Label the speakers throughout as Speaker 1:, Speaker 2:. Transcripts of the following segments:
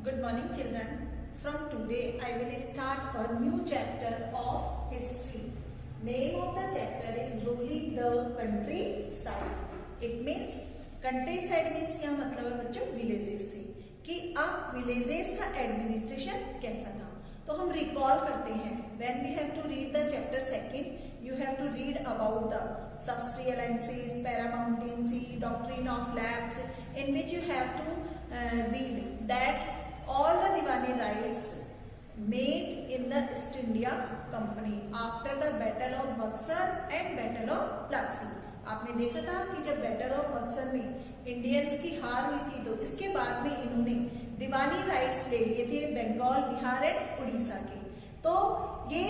Speaker 1: Good morning, children. From today, I will start a new chapter of history. Name of the chapter is ruling the countryside. It means countryside means क्या मतलब है बच्चों? Villages थे कि अब villages का administration कैसा था. तो हम रिकॉल करते हैं. When we have to read the chapter second, you have to read about the subsidy alliances, paramountaincy, doctrine of lapse, in which you have to read that all the Diwani rights made in the East India Company after the Battle of Buxar and Battle of Plassey. आपने देखा था कि जब battle of Buxar में Indians की हार हुई थी तो इसके बाद में इन्होंने दीवानी राइट्स ले लिए थे बंगाल, बिहार एंड उड़ीसा के. तो ये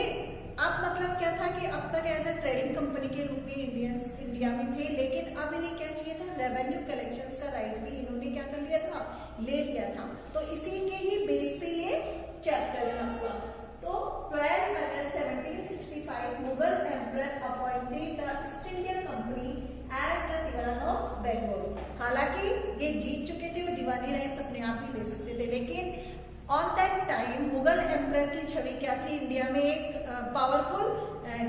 Speaker 1: अब मतलब क्या था कि अब तक एज ए ट्रेडिंग कंपनी के रूप में इंडियंस इंडिया में थे, लेकिन अब इन्हें क्या चाहिए था, रेवेन्यू कलेक्शंस का राइट भी इन्होंने क्या कर लिया था, ले लिया था. तो इसी के ही बेस पे ये चैप्टर है आपका. तो 12 अगस्त 1765 Mughal emperor appointed the East India company as the diwan of Bengal. हालांकि ये जीत चुके थे और दीवानी राइट्स अपने आप ही ले सकते थे, लेकिन on that time Mughal emperor की छवि क्या थी, इंडिया में एक पावरफुल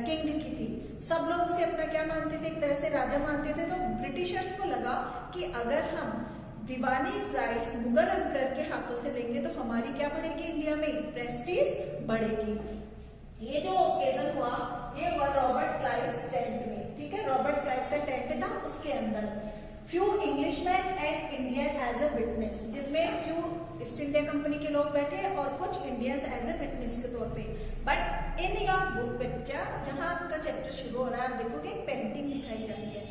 Speaker 1: किंग की थी. सब लोग उसे अपना क्या मानते थे, एक तरह से राजा मानते थे. तो ब्रिटिशर्स को लगा कि अगर हम दीवानी राइट्स मुगल एम्परर के हाथों से लेंगे तो हमारी क्या बढ़ेगी, इंडिया में प्रेस्टीज बढ़ेगी. ये जो ओकेजन हुआ ये हुआ रॉबर्ट क्लाइव टेंट में. ठीक है, रॉबर्ट क्लाइव का टेंट था, उसके अंदर few Englishman and Indian as a witness, जिसमें फ्यू ईस्ट इंडिया कंपनी के लोग बैठे और कुछ इंडियंस एज ए विटनेस के तौर पे. But in your book picture जहां आपका चैप्टर शुरू हो रहा है आप देखोगे पेंटिंग दिखाई जा रही है.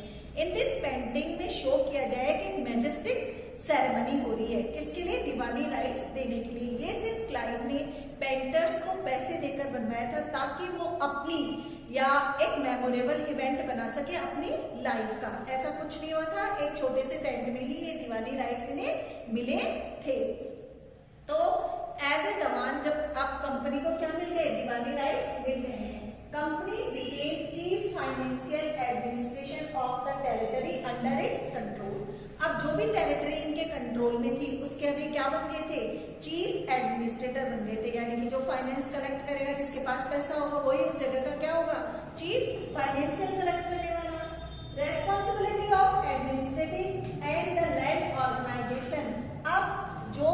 Speaker 1: इन दिस पेंटिंग में शो किया जाए कि मैजेस्टिक सेरेमनी हो रही है. किसके लिए, दीवानी राइट्स देने के लिए. ये सिर्फ क्लाइव ने पेंटर्स को पैसे देकर बनवाया था ताकि वो अपनी या एक मेमोरेबल इवेंट बना सके अपनी लाइफ का. ऐसा कुछ नहीं हुआ था, एक छोटे से टेंट में ही ये दीवानी राइट्स इन्हें मिले थे. तो एज ए दीवान जब आप कंपनी को क्या मिल गए, दीवानी राइट्स मिल गए हैं. Company became chief financial administration of the territory under its control. अब जो भी टेरिटरी इनके कंट्रोल में थी उसके अभी क्या बन गए थे, चीफ एडमिनिस्ट्रेटर बन गए थे. यानी कि जो फाइनेंस कलेक्ट करेगा, जिसके पास पैसा होगा वही उस जगह का क्या होगा, चीफ फाइनेंशियल कलेक्ट करने वाला. Responsibility of administrating and the land organization. अब जो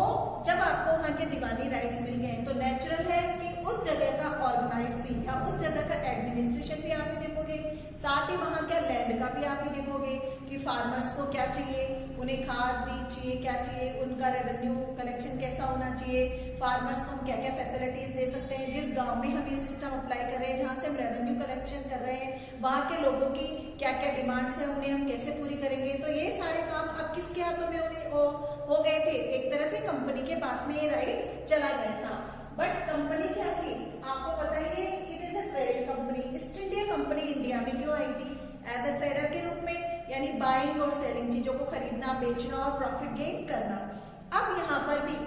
Speaker 1: जब आपको वहां के दीवानी राइट्स मिल गए तो नेचुरल है कि उस जगह का ऑर्गेनाइज भी या उस जगह का एडमिनिस्ट्रेशन भी आप ही देखोगे. साथ ही वहां के लैंड का भी आप ही देखोगे कि फार्मर्स को क्या चाहिए, उन्हें खाद बीज चाहिए, क्या चाहिए, उनका रेवेन्यू कलेक्शन कैसा होना चाहिए, फार्मर्स को हम क्या क्या फैसिलिटीज दे सकते हैं. जिस गांव में हम ये सिस्टम अप्लाई कर रहे हैं, जहां से हम रेवेन्यू कलेक्शन कर रहे हैं, वहां के लोगों की क्या क्या डिमांड्स है, उन्हें हम कैसे पूरी करेंगे. तो ये सारे काम अब किसके हाथों में हो गए थे, एक तरह से कंपनी के पास में ये राइट चला गया था. बट कंपनी क्या थी, आपको पता ही है कि it is a trading company. East India company India में क्यों आई थी, एज अ ट्रेडर के रूप में, यानी बाइंग और सेलिंग, चीजों को खरीदना बेचना और प्रॉफिट गेन करना. अब यहाँ पर भी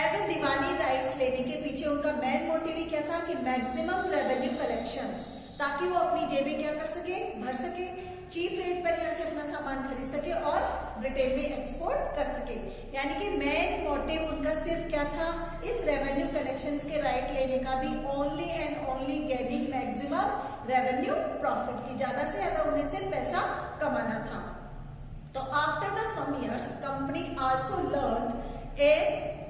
Speaker 1: एज ए दीवानी राइट्स लेने के पीछे उनका मेन मोटिव ही क्या था कि मैक्सिमम रेवेन्यू कलेक्शन, ताकि वो अपनी जेबें क्या कर सके, भर सके, चीप रेट पर यहाँ से अपना सामान खरीद सके और ब्रिटेन में एक्सपोर्ट कर सके. यानी कि मेन मोटिव उनका सिर्फ क्या था, इस रेवेन्यू कलेक्शन के राइट लेने का भी only and only gaining maximum revenue profit की, ज्यादा से ज्यादा उन्हें सिर्फ पैसा कमाना था. तो after the some years company also learn a,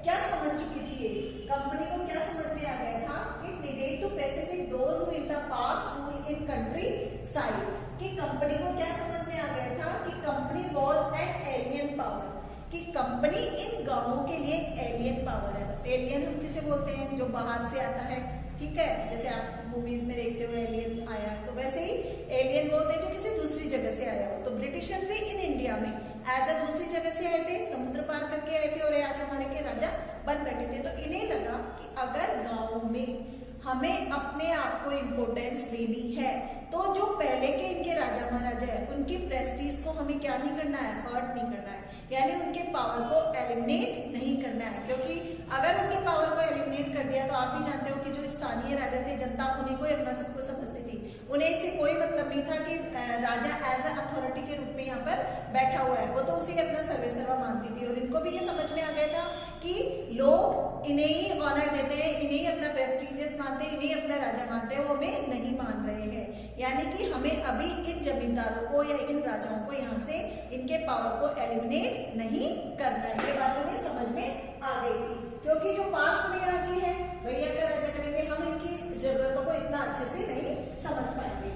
Speaker 1: क्या समझ चुकी थी ये कंपनी को, क्या समझ में आ गया था, it needed to specific those who in the past rule in country side company को क्या समझ में आ गया था कि company was an alien power, कि कंपनी इन गांवों के लिए एक एलियन पावर है. एलियन हम किसे बोलते हैं, जो बाहर से आता है. ठीक है, जैसे आप मूवीज में देखते हो एलियन आया, तो वैसे ही एलियन बोलते हैं जो किसी दूसरी जगह से आया हो. तो ब्रिटिशर्स भी इन इंडिया में एज ए दूसरी जगह से आए थे, समुद्र पार करके आए थे और आज हमारे के राजा बन बैठे थे. तो इन्हें लगा कि अगर गाँव में हमें अपने आप को इम्पोर्टेंस देनी है तो जो पहले के इनके राजा महाराजा है उनकी प्रेस्टीज को हमें क्या नहीं करना है, हर्ट नहीं करना है. यानी उनके पावर को एलिमिनेट नहीं करना है, क्योंकि अगर उनके पावर को एलिमिनेट कर दिया तो आप भी जानते हो कि जो स्थानीय राजा थे, जनता उन्हीं को अपना सब कुछ समझती थी. उन्हें इससे कोई मतलब नहीं था कि राजा एज ए अथॉरिटी के रूप में यहाँ पर बैठा हुआ है, वो तो उसे अपना सर्वेसर्वा मानती थी. और इनको भी ये समझ में आ गया था कि लोग इन्हें ही ऑनर देते हैं, इन्हें ही अपना प्रेस्टिजियस मानते हैं, इन्हें अपना राजा मानते हैं, वो हमें नहीं मान रहे हैं। यानी कि हमें अभी इन जमींदारों को या इन राजाओं को यहाँ से इनके पावर को एलिमिनेट नहीं करना है। ये बात उन्हें समझ में आ गई थी, क्योंकि जो पास्ट में यहाँ की है भैया का राजा करेंगे, हम इनकी जरूरतों को इतना अच्छे से नहीं समझ पाएंगे,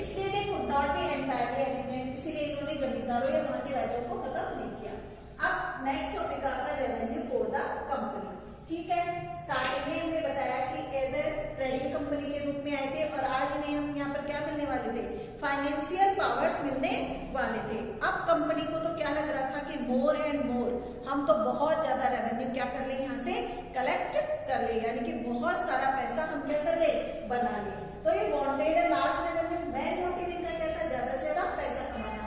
Speaker 1: इसलिए they could not be entirely eliminate, इसीलिए इन्होंने जमींदारों या वहां के राजाओं को खत्म नहीं किया। अब नेक्स्ट टॉपिक आपका रेवेन्यू फॉर द कंपनी। ठीक है, स्टार्टिंग में हमने बताया कि एज ए ट्रेडिंग कंपनी के रूप में आए थे, और आज इन्हें हम यहाँ पर क्या मिलने वाले थे, फाइनेंशियल पावर्स मिलने वाले थे। अब कंपनी को तो क्या लग रहा था कि मोर एंड मोर हम तो बहुत ज्यादा रेवेन्यू क्या कर ले, यहाँ से कलेक्ट कर ले, यानी कि बहुत सारा पैसा हम क्या कर ले, बना ले। तो ये वांटेड है लार्ज रेवेन्यू, मेन मोटिव इनका क्या था, ज्यादा से ज्यादा पैसा कमाना।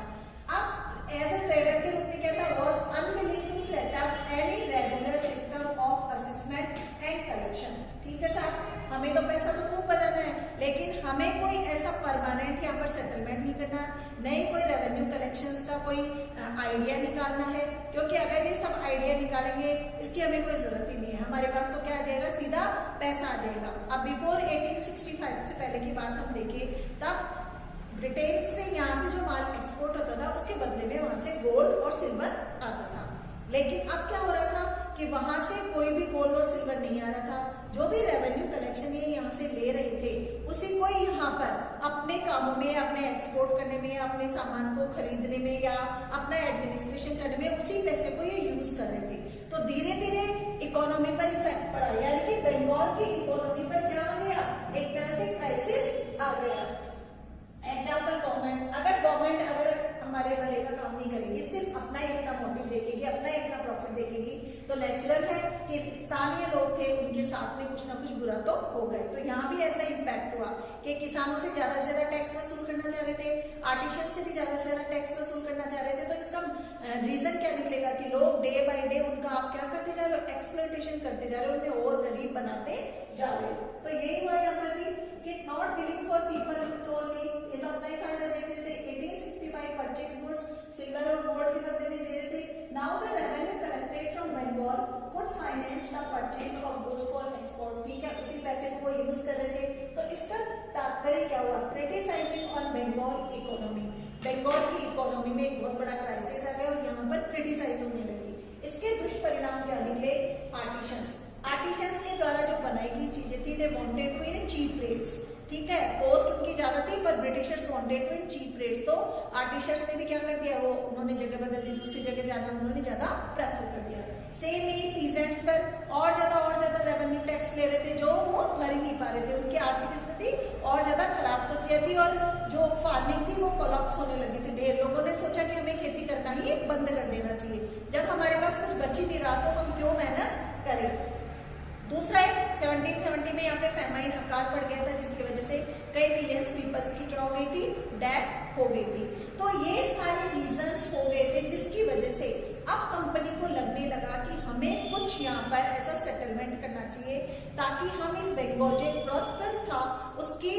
Speaker 1: अब एज ए ट्रेडर के रूप में क्या था, was unwilling to set up any regular system of assessment and collection. ठीक है साहब, हमें तो पैसा तो खूब बनाना है, लेकिन हमें कोई ऐसा परमानेंट यहाँ पर सेटलमेंट नहीं करना, नहीं कोई रेवेन्यू कलेक्शंस का कोई आइडिया निकालना है, क्योंकि अगर ये सब आइडिया निकालेंगे इसकी हमें कोई जरूरत ही नहीं है, हमारे पास तो क्या आ जाएगा, सीधा पैसा आ जाएगा। अब बिफोर 1865 से पहले की बात हम देखें, तब ब्रिटेन से यहाँ से जो माल एक्सपोर्ट होता था उसके बदले में वहां से गोल्ड और सिल्वर आता था। लेकिन अब क्या हो रहा था कि वहां से कोई भी गोल्ड और सिल्वर नहीं आ रहा था, जो भी रेवेन्यू कलेक्शन ये यहाँ से ले रहे थे उसी को यहाँ पर अपने कामों में, अपने एक्सपोर्ट करने में, अपने सामान को खरीदने में या अपना एडमिनिस्ट्रेशन करने में उसी पैसे को ये यूज कर रहे थे। तो धीरे धीरे इकोनॉमी पर इफेक्ट पड़ा, यानी कि बंगाल की इकोनॉमी पर क्या आ गया, एक तरह से क्राइसिस आ गया। एग्जाम्पल गवर्नमेंट, अगर हमारे भले का काम नहीं करेगी, सिर्फ अपना ही अपना मोटिव देखेगी, अपना ही अपना प्रॉफिट देखेगी, तो नेचुरल है कि स्थानीय लोग थे उनके साथ में कुछ ना कुछ बुरा तो हो गए। तो यहाँ भी ऐसा इम्पैक्ट हुआ कि किसानों से ज्यादा टैक्स वसूल करना चाह रहे थे, आर्टिशन से भी ज्यादा टैक्स वसूल करना चाह रहे थे। तो इसका रीजन क्या निकलेगा कि लोग डे बाय डे उनका आप क्या करते जा रहे हो, एक्सप्लॉयटेशन करते जा रहे हो, उन्हें और गरीब बनाते जा रहे हो। तो यही हुआ यहाँ पर कि not willing for people only, ये तो अपना ही फायदा देख रहे थे। 1865 परचेज गुड्स सिल्वर और गोल्ड के बदले में दे रहे थे। Now the revenue collected from Bengal could finance the purchase of goods for export. ठीक है, उसी पैसे को वो यूज कर रहे थे। तो इसका तात्पर्य क्या हुआ, criticising on Bengal economy, Bengal की इकोनॉमी में एक बहुत बड़ा क्राइसिस आ गया और यहाँ पर क्रिटिसाइज होने लगी। इसके दुष्परिणाम क्या निकले, पार्टीशंस। आर्टिशंस के द्वारा जो बनाई गई चीजें थी, they wanted to in cheap rates. ठीक है, कॉस्ट उनकी ज्यादा थी पर Britishers wanted to in cheap rates. तो आर्टिशंस ने भी क्या कर दिया, वो उन्होंने जगह बदल दी, दूसरी जगह जाना उन्होंने ज्यादा प्रेफर कर दिया। सेम ही पीजेंट्स पर और ज्यादा रेवेन्यू टैक्स ले रहे थे, जो वो भर ही नहीं पा रहे थे। उनकी आर्थिक स्थिति और ज्यादा खराब तो थी और जो फार्मिंग थी वो कोलैप्स होने लगी थी। ढेर लोगों ने सोचा कि हमें खेती करना ही बंद कर देना चाहिए, जब हमारे पास कुछ बच ही नहीं रहा तो हम क्यों मेहनत करें। दूसरा है 1770 में यहाँ पे फेमाइन अकाल पड़ गया था, जिसकी वजह से कई मिलियंस पीपल्स की क्या हो गई थी, डेथ हो गई थी। तो ये सारे रीजंस हो गए थे जिसकी वजह से अब कंपनी को लगने लगा कि हमें कुछ यहाँ पर ऐसा सेटलमेंट करना चाहिए ताकि हम इस बंगाल जो प्रॉस्पेरस था उसकी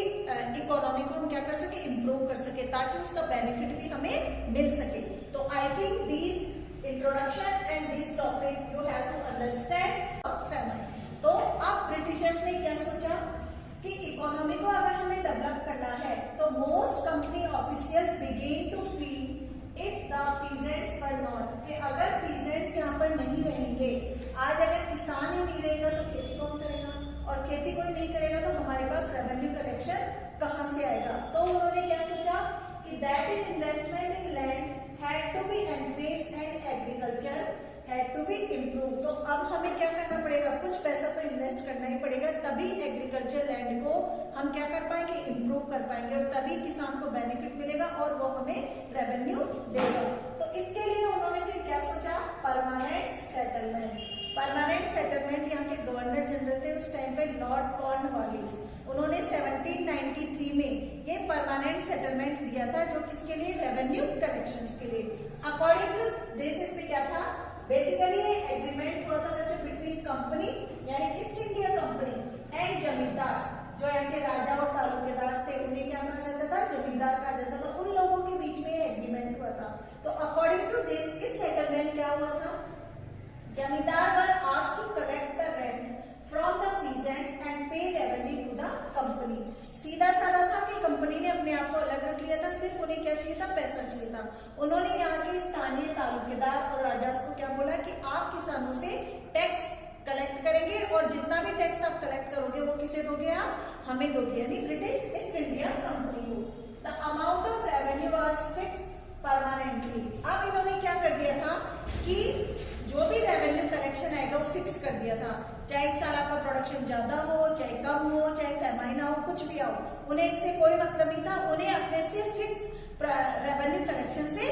Speaker 1: इकोनॉमी को हम क्या कर सके, इम्प्रूव कर सके, ताकि उसका बेनिफिट भी हमें मिल सके। तो I think this introduction and this topic you have to understand famine. तो अब ब्रिटिशर्स ने क्या सोचा कि इकोनॉमी को अगर हमें डेवलप करना है तो most company officials begin to feel if the peasants were not, कि अगर पीजेंट्स यहाँ पर नहीं रहेंगे, आज अगर किसान ही नहीं रहेगा तो खेती कौन करेगा, और खेती कोई नहीं करेगा तो हमारे पास रेवेन्यू कलेक्शन कहाँ से आएगा। तो उन्होंने क्या सोचा कि that in investment in land had to be encouraged and agriculture had to be improve. तो अब हमें क्या करना पड़ेगा, कुछ पैसा तो इन्वेस्ट करना ही पड़ेगा, तभी एग्रीकल्चर लैंड को हम क्या कर पाएंगे, इम्प्रूव कर पाएंगे, और तभी किसान को बेनिफिट मिलेगा और वो हमें रेवेन्यू देगा। तो इसके लिए उन्होंने फिर क्या सोचा, परमानेंट सेटलमेंट। परमानेंट सेटलमेंट यहाँ के गवर्नर जनरल थे उस टाइम पे लॉर्ड कॉर्नवालिस, उन्होंने 1793 में ये परमानेंट सेटलमेंट दिया था, जो किसके लिए, रेवेन्यू कलेक्शंस के लिए। अकॉर्डिंग टू दिस इसमें क्या था, बेसिकली ये एग्रीमेंट हुआ था बच्चों बिटवीन कंपनी यानी ईस्ट इंडिया कंपनी एंड जमींदार, जो यहाँ के राजा और तालुकेदार थे, उन्हें क्या कहा जाता था, जमींदार कहा जाता था। उन लोगों के बीच में ये एग्रीमेंट हुआ था। तो अकॉर्डिंग टू दिस, इस सेटलमेंट क्या हुआ था, जमींदार वर आस्क्ड एंड पे रेवेन्यू टू द कंपनी। सीधा साधा था कि कंपनी ने अपने आप को अलग रख लिया था, सिर्फ उन्हें क्या चाहिए था, पैसा चाहिए था। उन्होंने यहाँ के स्थानीय तालुकेदार और राजास को क्या बोला कि आप किसानों से टैक्स कलेक्ट करेंगे और जितना भी टैक्स आप कलेक्ट करोगे वो किसे दोगे, आप हमें दोगे, यानी ब्रिटिश ईस्ट इंडिया कंपनी को। The amount of revenue was fixed permanently. अब इन्होंने क्या कर दिया था कि जो भी रेवेन्यू कलेक्शन आएगा वो फिक्स कर दिया था, चाहे इस साल आपका प्रोडक्शन ज्यादा हो, चाहे कम हो, चाहे पैमाना हो, कुछ भी आओ, उन्हें इससे कोई मतलब नहीं था। उन्हें अपने से फिक्स रेवेन्यू कलेक्शन से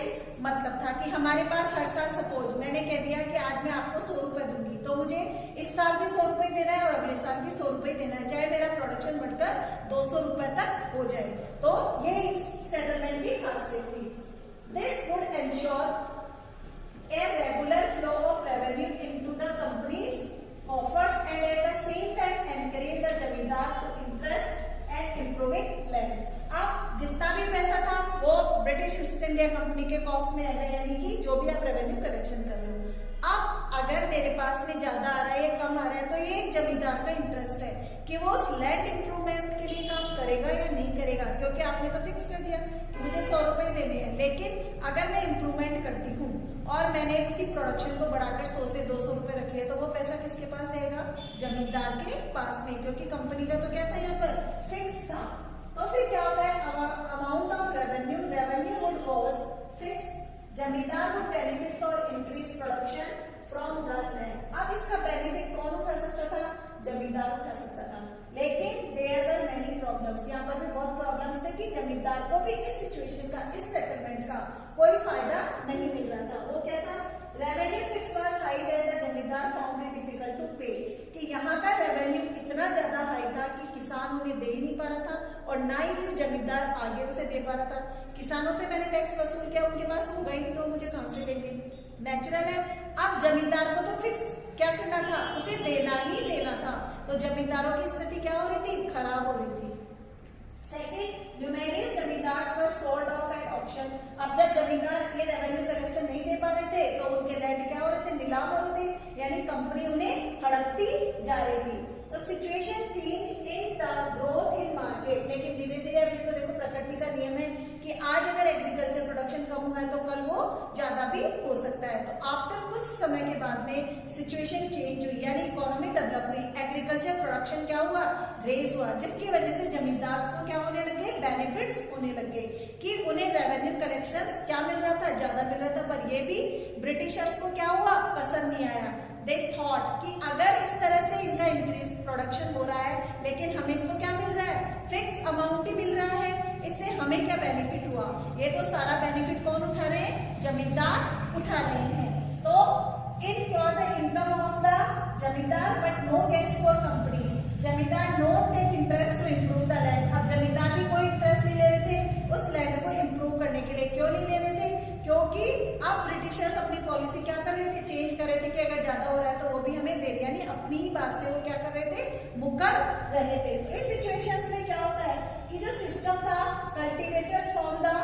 Speaker 1: मतलब था कि हमारे पास हर साल सपोज मैंने कह दिया कि आज मैं आपको 100 रुपए दूंगी, तो मुझे इस साल भी 100 रुपए देना है और अगले साल भी 100 रुपए देना है, चाहे मेरा प्रोडक्शन बढ़कर 200 रुपए तक हो जाए। तो ये इस सेटलमेंट की खासियत थी। This would ensure a regular flow of revenue into the company's coffers and at the same time encourage the जमींदार to interest and improving land। अब जितना भी पैसा था वो ब्रिटिश ईस्ट इंडिया कंपनी के कॉफ में आएगा, यानी कि जो भी आप रेवेन्यू कलेक्शन कर रहे हो। अब अगर मेरे पास में ज्यादा आ रहा है या कम आ रहा है तो ये जमींदार का इंटरेस्ट है कि वो उस लैंड इंप्रूवमेंट के लिए काम करेगा या नहीं करेगा, क्योंकि आपने तो फिक्स कर दिया कि मुझे 100 रुपए देने हैं। लेकिन अगर मैं इंप्रूवमेंट करती हूँ और मैंने उसी प्रोडक्शन को बढ़ाकर 100 से 200 रुपए रख लिया, तो वो पैसा किसके पास जाएगा, जमींदार के पास में, क्योंकि कंपनी का तो क्या था यहाँ पर, फिक्स था। तो फिर क्या होता है, amount of revenue would was fix, zamindar would benefit for increase production from the land. अब इसका बेनिफिट कौन उठा सकता था, जमींदार उठा सकता था। लेकिन देयर वर मेनी प्रॉब्लम्स, यहाँ पर भी बहुत प्रॉब्लम्स थे कि जमींदार को भी इस सिचुएशन का, इस सेटलमेंट का कोई फायदा नहीं मिल रहा था। वो क्या था, revenue fix was high that the जमींदार फाउंड इट डिफिकल्ट टू पे, कि यहाँ का रेवेन्यू इतना ज्यादा हाई था कि किसान उन्हें दे ही नहीं पा रहा था और ना ही फिर जमींदार आगे उसे दे पा रहा था। किसानों से मैंने टैक्स वसूल किया, उनके पास होगा ही नहीं तो मुझे कहां से देंगे, नेचुरल है। अब जमींदार को तो फिक्स क्या करना था, उसे देना ही देना था, तो जमींदारों की स्थिति क्या हो रही थी, खराब हो रही थी। Second, numerous zamindars were sold off at auction. अब जब जमींदार ये रेवेन्यू कलेक्शन नहीं दे पा रहे थे तो उनके लैंड क्या हो रहे थे, नीलाम हो रहे थे, यानी कंपनी उन्हें हड़पती जा रही थी। तो situation change in the growth in market, लेकिन धीरे धीरे अभी तो देखो प्रकृति का नियम है कि आज अगर एग्रीकल्चर प्रोडक्शन कम हुआ है तो कल वो ज्यादा भी हो सकता है। तो आफ्टर कुछ समय के बाद में सिचुएशन चेंज हुई, यानी इकोनॉमी डेवलप हुई, एग्रीकल्चर प्रोडक्शन क्या हुआ, रेज हुआ, जिसकी वजह से जमींदार को क्या होने लगे, बेनिफिट्स होने लगे, कि उन्हें रेवेन्यू कलेक्शन क्या मिल रहा था, ज्यादा मिल रहा था। पर ये भी ब्रिटिशर्स को क्या हुआ, पसंद नहीं आया। दे थॉट कि अगर इस तरह से इनका इंक्रीज प्रोडक्शन हो रहा है लेकिन हमें इसको क्या मिल रहा है, फिक्स अमाउंट ही मिल रहा है, इससे हमें क्या बेनिफिट हुआ, ये तो सारा बेनिफिट कौन उठा रहे हैं, जमींदार उठा रहे हैं। तो improve the income of the zamindar but no gains for company. Zamindar not take interest to improve the land. अब जमींदार भी कोई इंटरेस्ट नहीं ले रहे थे उस लैंड को इम्प्रूव करने के लिए। क्यों नहीं ले रहे थे, क्योंकि अब ब्रिटिशर्स अपनी पॉलिसी क्या कर रहे थे, चेंज कर रहे थे कि अगर ज्यादा हो रहा है तो वो भी हमें दे रहे, यानी अपनी बात से वो क्या कर रहे थे, मुकर रहे थे। तो इस सिचुएशंस में क्या होता है कि जो सिस्टम था, कल्टीवेटर्स फ्रॉम द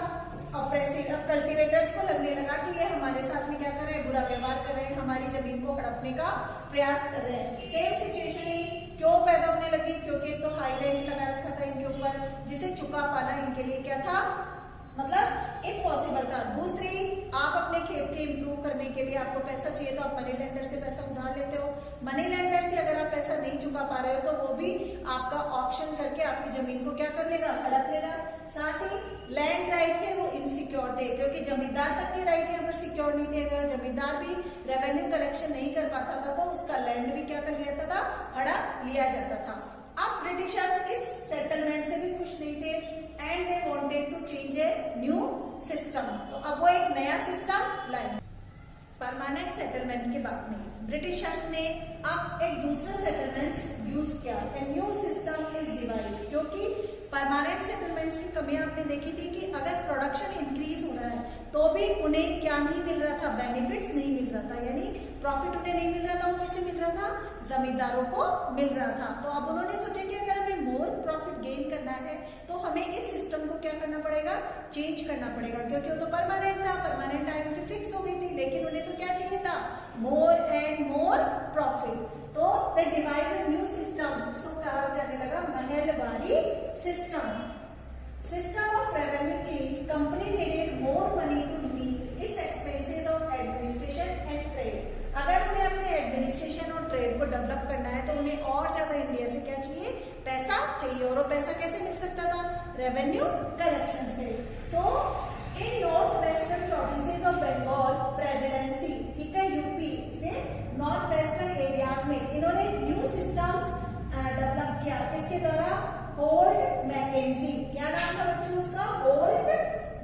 Speaker 1: ऑपरेसिव, अब कल्टीवेटर्स को लगने लगा कि ये हमारे साथ में क्या कर रहे हैं, बुरा व्यवहार कर रहे हैं, हमारी जमीन को हड़पने का प्रयास कर रहे हैं। सेम सिचुएशन ही क्यों पैदा होने लगी, क्योंकि एक तो हाई रेंट लगा रखा था इनके ऊपर, जिसे चुका पाना इनके लिए क्या था, मतलब इम्पॉसिबल था। दूसरी, आप अपने खेत के इम्प्रूव करने के लिए आपको पैसा चाहिए तो आप मनी लेंडर से पैसा उधार लेते हो। मनी लेंडर से अगर आप पैसा नहीं चुका पा रहे हो तो वो भी आपका ऑक्शन करके आपकी जमीन को क्या कर लेगा, हड़प लेगा। साथ ही लैंड राइट थे वो इनसिक्योर थे, क्योंकि जमींदार तक के राइट यहाँ पर सिक्योर नहीं थे। अगर जमींदार भी रेवेन्यू कलेक्शन नहीं कर पाता था तो उसका लैंड भी क्या कर लिया था, हड़प लिया जाता था। अब ब्रिटिशर्स इस सेटलमेंट से भी खुश नहीं थे and they wanted to change a new system. तो अब वो एक नया सिस्टम लाए। परमानेंट सेटलमेंट के बाद में ब्रिटिशर्स ने अब एक दूसरा सेटलमेंट यूज किया, ए न्यू सिस्टम इज डिवाइस। क्योंकि परमानेंट सेटलमेंट्स की कमी आपने देखी थी कि अगर प्रोडक्शन इंक्रीज हो रहा है तो भी उन्हें क्या नहीं मिल रहा था, बेनिफिट्स नहीं मिल रहा था, यानी प्रॉफिट उन्हें नहीं मिल रहा था, वो किसे मिल रहा था, जमींदारों को मिल रहा था। तो अब उन्होंने सोचा कि अगर हमें मोर प्रॉफिट गेन करना है तो हमें इस सिस्टम को क्या करना पड़ेगा, चेंज करना पड़ेगा, क्योंकि वो तो परमानेंट था, परमानेंट टाइम की फिक्स हो गई थी, लेकिन उन्हें तो क्या चाहिए था, मोर एंड मोर प्रॉफिट। तो they devise a new system. So लगा Mahalwari system. System of revenue change, company needed more money to meet its expenses of administration and trade. अगर उन्हें अपने एडमिनिस्ट्रेशन और ट्रेड को डेवलप करना है तो उन्हें और ज्यादा इंडिया से क्या चाहिए, पैसा चाहिए। और वो पैसा कैसे मिल सकता था, रेवेन्यू कलेक्शन से। So in north western provinces of Bengal presidency, ठीक है, यूपी से नॉर्थ वेस्टर्न एरियाज में इन्होंने न्यू सिस्टम्स डेवलप किया। किसके द्वारा, होल्ट मैकेंजी। क्या नाम था बच्चों उसका, होल्ट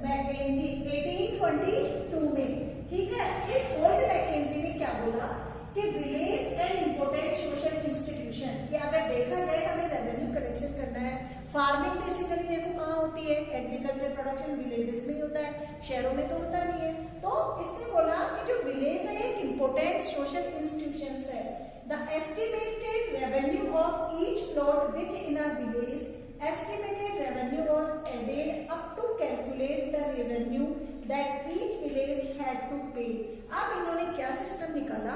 Speaker 1: मैकेंजी, 1822 में, ठीक है। इस होल्ट मैकेंजी ने क्या बोला कि village and important social institution, कि अगर देखा जाए हमें रेवेन्यू कलेक्शन करना है, फार्मिंग बेसिकली देखो कहाँ होती है, एग्रीकल्चर प्रोडक्शन विलेजेस में ही होता है, शहरों में तो होता नहीं है। तो इसने बोला कि जो विलेज है एक इम्पोर्टेंट सोशल इंस्टीट्यूशन है। The estimated revenue of each plot with in a village, estimated revenue was added up to calculate the revenue that each village had to pay। अब इन्होंने क्या सिस्टम निकाला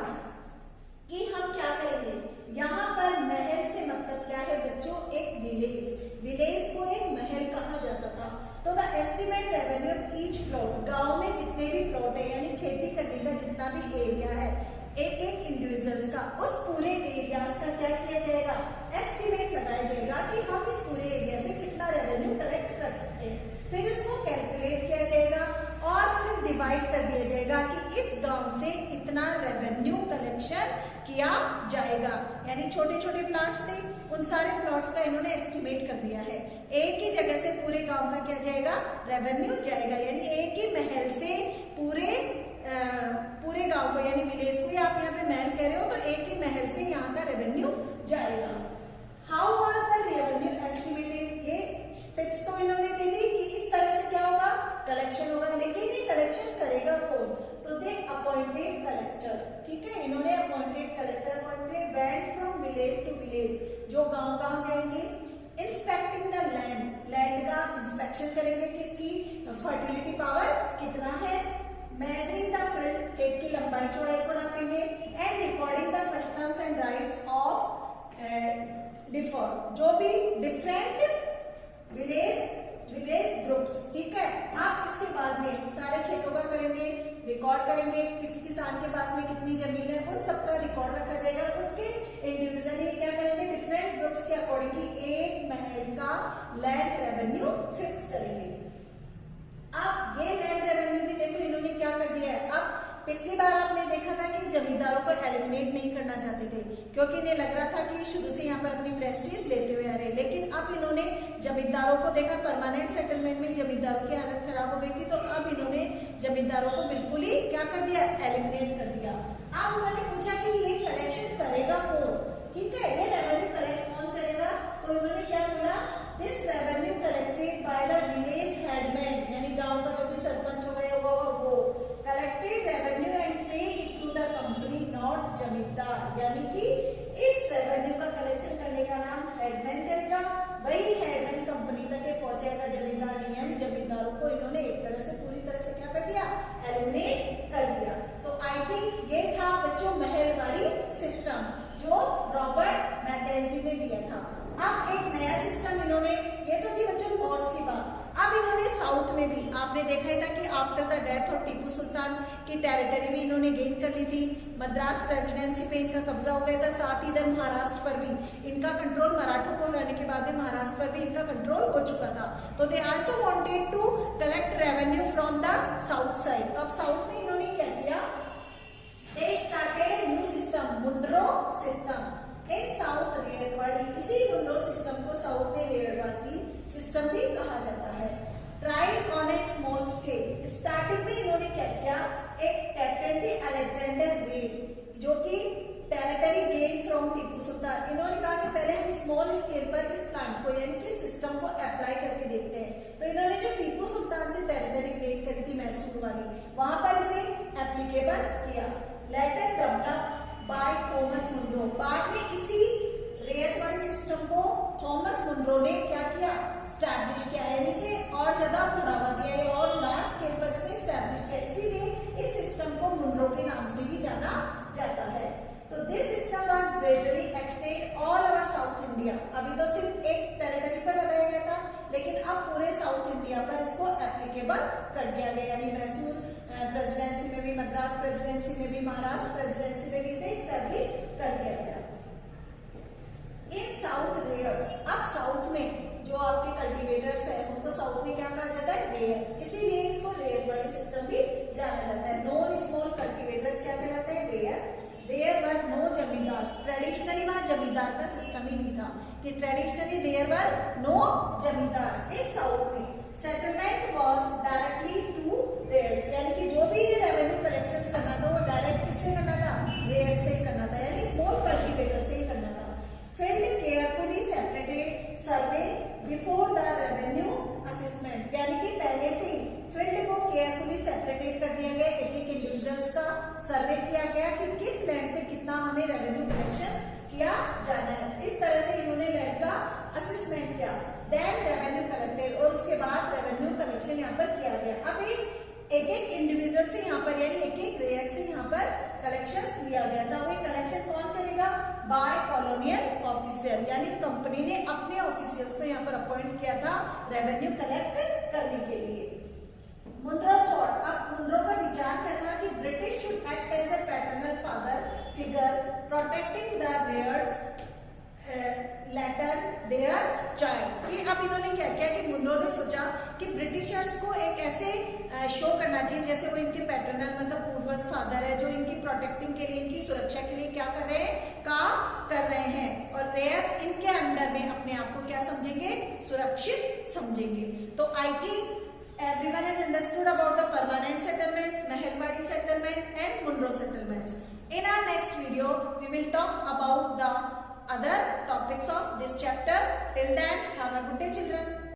Speaker 1: कि हम क्या करेंगे, यहाँ पर महल से मतलब क्या है बच्चों, एक विलेज। विलेज को एक महल कहा जाता था। तो the estimate revenue of each plot, गांव में जितने भी प्लॉट है यानी खेती करने का जितना भी एरिया है, एक एक इंडिविजुअल्स का, उस पूरे एरियाज का क्या किया जाएगा, एस्टिमेट लगाया जाएगा कि हम इस पूरे एरिया से कितना रेवेन्यू कलेक्ट कर सकते हैं। फिर इसको कैलकुलेट किया जाएगा और फिर डिवाइड कर दिया जाएगा कि इस गांव से इतना रेवेन्यू कलेक्शन किया जाएगा। यानी छोटे छोटे प्लॉट्स थे, उन सारे प्लॉट्स का इन्होंने एस्टिमेट कर लिया है। एक ही जगह से पूरे गांव का क्या जाएगा, रेवेन्यू जाएगा। यानी एक ही महल से पूरे गांव को यानी विलेज को, या आप यहाँ पे महल कह रहे हो तो एक ही महल से यहाँ का रेवेन्यू जाएगा। How was the revenue estimated, ये टिप्स तो इन्होंने दे दी कि इस तरह से क्या होगा, कलेक्शन होगा। लेकिन ये कलेक्शन करेगा कौन, तो दे अपॉइंटेड कलेक्टर, ठीक है। इन्होंने appointed collector appointed went from village to village, जो गांव गांव जाएंगे। इंस्पेक्टिंग द लैंड, लैंड का इंस्पेक्शन करेंगे, किसकी, फर्टिलिटी पावर कितना है। मेजरिंग द फील्ड, खेत की लंबाई चौड़ाई को नापेंगे। And recording the customs and rights of differ, जो भी डिफरेंट विलेज ग्रुप्स, ठीक है। आप इसके बाद में सारे खेतों का करेंगे, रिकॉर्ड करेंगे, किस किसान के पास में कितनी जमीन है, उन सबका रिकॉर्ड रखा जाएगा। उसके इंडिविजुअली क्या करेंगे, डिफरेंट ग्रुप्स के अकॉर्डिंग एक महल का लैंड रेवेन्यू फिक्स करेंगे। अब ये लैंड रेवेन्यू भी देखो इन्होंने क्या कर दिया है। अब पिछली बार आपने देखा था कि जमींदारों को एलिमिनेट नहीं करना चाहते थे, क्योंकि इन्हें लग रहा था कि शुरू से यहाँ पर अपनी प्रेस्टीज लेते हुए आ रहे हैं। लेकिन अब इन्होंने जमींदारों को देखा, परमानेंट सेटलमेंट में जमींदारों की हालत खराब हो गई थी, तो अब इन्होंने जमींदारों को बिल्कुल ही क्या कर दिया, एलिमिनेट कर दिया। अब उन्होंने पूछा कि ये कलेक्शन करेगा कौन, ठीक है, ये रेवेन्यू कलेक्ट कौन करेगा। तो इन्होंने क्या बोला, this revenue collected by the village headman, यानी गांव का जो भी सरपंच हो गया होगा वो collected revenue and pay it to the company not zamindar. यानी कि इस रेवेन्यू का कलेक्शन करने का नाम हेडमैन करेगा, वही हेडमैन कंपनी तक पहुंचेगा, जमींदार नहीं। यानी जमींदारों को इन्होंने एक तरह से पूरी तरह से क्या कर दिया, एलिमिनेट कर दिया। तो आई थिंक ये था बच्चों महलवारी सिस्टम जो रॉबर्ट मैकेंजी ने दिया था। अब एक नया सिस्टम इन्होंने, ये तो थी बच्चों नॉर्थ की बात। अब इन्होंने साउथ में भी आपने देखा ही था कि after the death of Tipu Sultan की टेरिटरी भी इन्होंने गेन कर ली थी। मद्रास प्रेसिडेंसी पे इनका कब्जा हो गया था, साथ ही इधर महाराष्ट्र पर भी इनका कंट्रोल, मराठों को हराने के बाद में महाराष्ट्र पर भी इनका कंट्रोल हो चुका था। तो they also wanted to collect revenue from the south side. अब साउथ में इन्होंने क्या किया, they started a new system, Munro system in south ryotwari. इसी मुंड्रो सिस्टम को साउथ में रेयरवाड़ी सिस्टम भी कहा जाता है। Tried on A small scale, starting में इन्होंने क्या किया, एक कैप्टन थे अलेक्जेंडर वेड, जो कि territory gain from Tipu Sultan. इन्होंने कहा कि पहले हम स्मॉल स्केल पर इस प्लान को यानी कि सिस्टम को अप्लाई करके देखते हैं। तो इन्होंने जो टीपू सुल्तान से टेरिटरी गेन करी थी मैसूर वाली, वहां पर इसे एप्लीकेबल किया। Later develop by Thomas Munro, बाद में इसी रेयतवाड़ी सिस्टम को थॉमस मुनरो ने क्या किया, स्टैब्लिश किया, यानी इसे और ज्यादा बढ़ावा दिया और लार्ज स्केल पर इसने स्टैब्लिश किया। इसीलिए इस सिस्टम को मुनरो के नाम से भी जाना जाता है। तो this system was gradually extend all over south India. India. अभी तो सिर्फ एक टेरिटरी पर लगाया गया था, लेकिन अब पूरे साउथ इंडिया पर इसको एप्लीकेबल कर दिया गया, यानी मैसूर प्रेसिडेंसी में भी, मद्रास प्रेसिडेंसी में भी, महाराष्ट्र प्रेसिडेंसी में भी इसे स्टैब्लिश कर दिया गया। इन साउथ रेयर्स, अब साउथ में जो आपके कल्टीवेटर्स है उनको साउथ में क्या कहा जाता है, रेयर, इसीलिए इसको रेयर वाली सिस्टम भी जाना जाता है। नॉन स्मॉल कल्टीवेटर्स क्या कहलाते हैं, रेयर। देयर वर नो जमींदार, ट्रेडिशनली वहां जमींदार का सिस्टम ही नहीं था, कि traditionally there were no zamindar in south में। Settlement was directly to ryots, यानी कि जो भी रेवेन्यू कलेक्शंस करना था वो डायरेक्ट किससे करना था, रेयर से ही करना था, यानी स्मॉल कल्टीवेटर से ही करना था। Field carefully separated survey before the revenue assessment, यानी कि पहले से फील्ड को केयरफुली सेपरेटेड कर दिया गया, एक एक इंडिविजुअल्स का सर्वे किया गया कि किस लैंड से कितना हमें रेवेन्यू कलेक्शन किया जाना है। इस तरह से इन्होंने लैंड का असेसमेंट किया, देन रेवेन्यू कलेक्टेड, और उसके बाद रेवेन्यू कलेक्शन यहाँ पर किया गया। अब एक एक इंडिविजुअल से यहाँ पर, यानी एक एक रेयर से यहाँ पर कलेक्शन लिया गया था। वो कलेक्शन कौन करेगा, बाय कॉलोनियल ऑफिसर, यानी कंपनी ने अपने ऑफिशियल्स को यहाँ पर अपॉइंट किया था रेवेन्यू कलेक्ट करने के लिए। मुनरो थॉट, अब मुनरो का विचार क्या था कि British should act as a paternal father figure protecting the ryots later their charge, कि अब इन्होंने क्या किया कि मुनरो ने सोचा कि ब्रिटिशर्स को एक ऐसे शो करना चाहिए जैसे वो इनके पैटर्नल मतलब पूर्वज फादर है, जो इनकी प्रोटेक्टिंग के लिए, इनकी सुरक्षा के लिए क्या कर रहे हैं, काम कर रहे हैं, और रेयर इनके अंडर में अपने आप को क्या समझेंगे, सुरक्षित समझेंगे। तो I think everyone has understood about the permanent settlements, Mehelwadi settlement and Munro settlements. In our next video, we will talk about the other topics of this chapter. Till then, have a good day, children.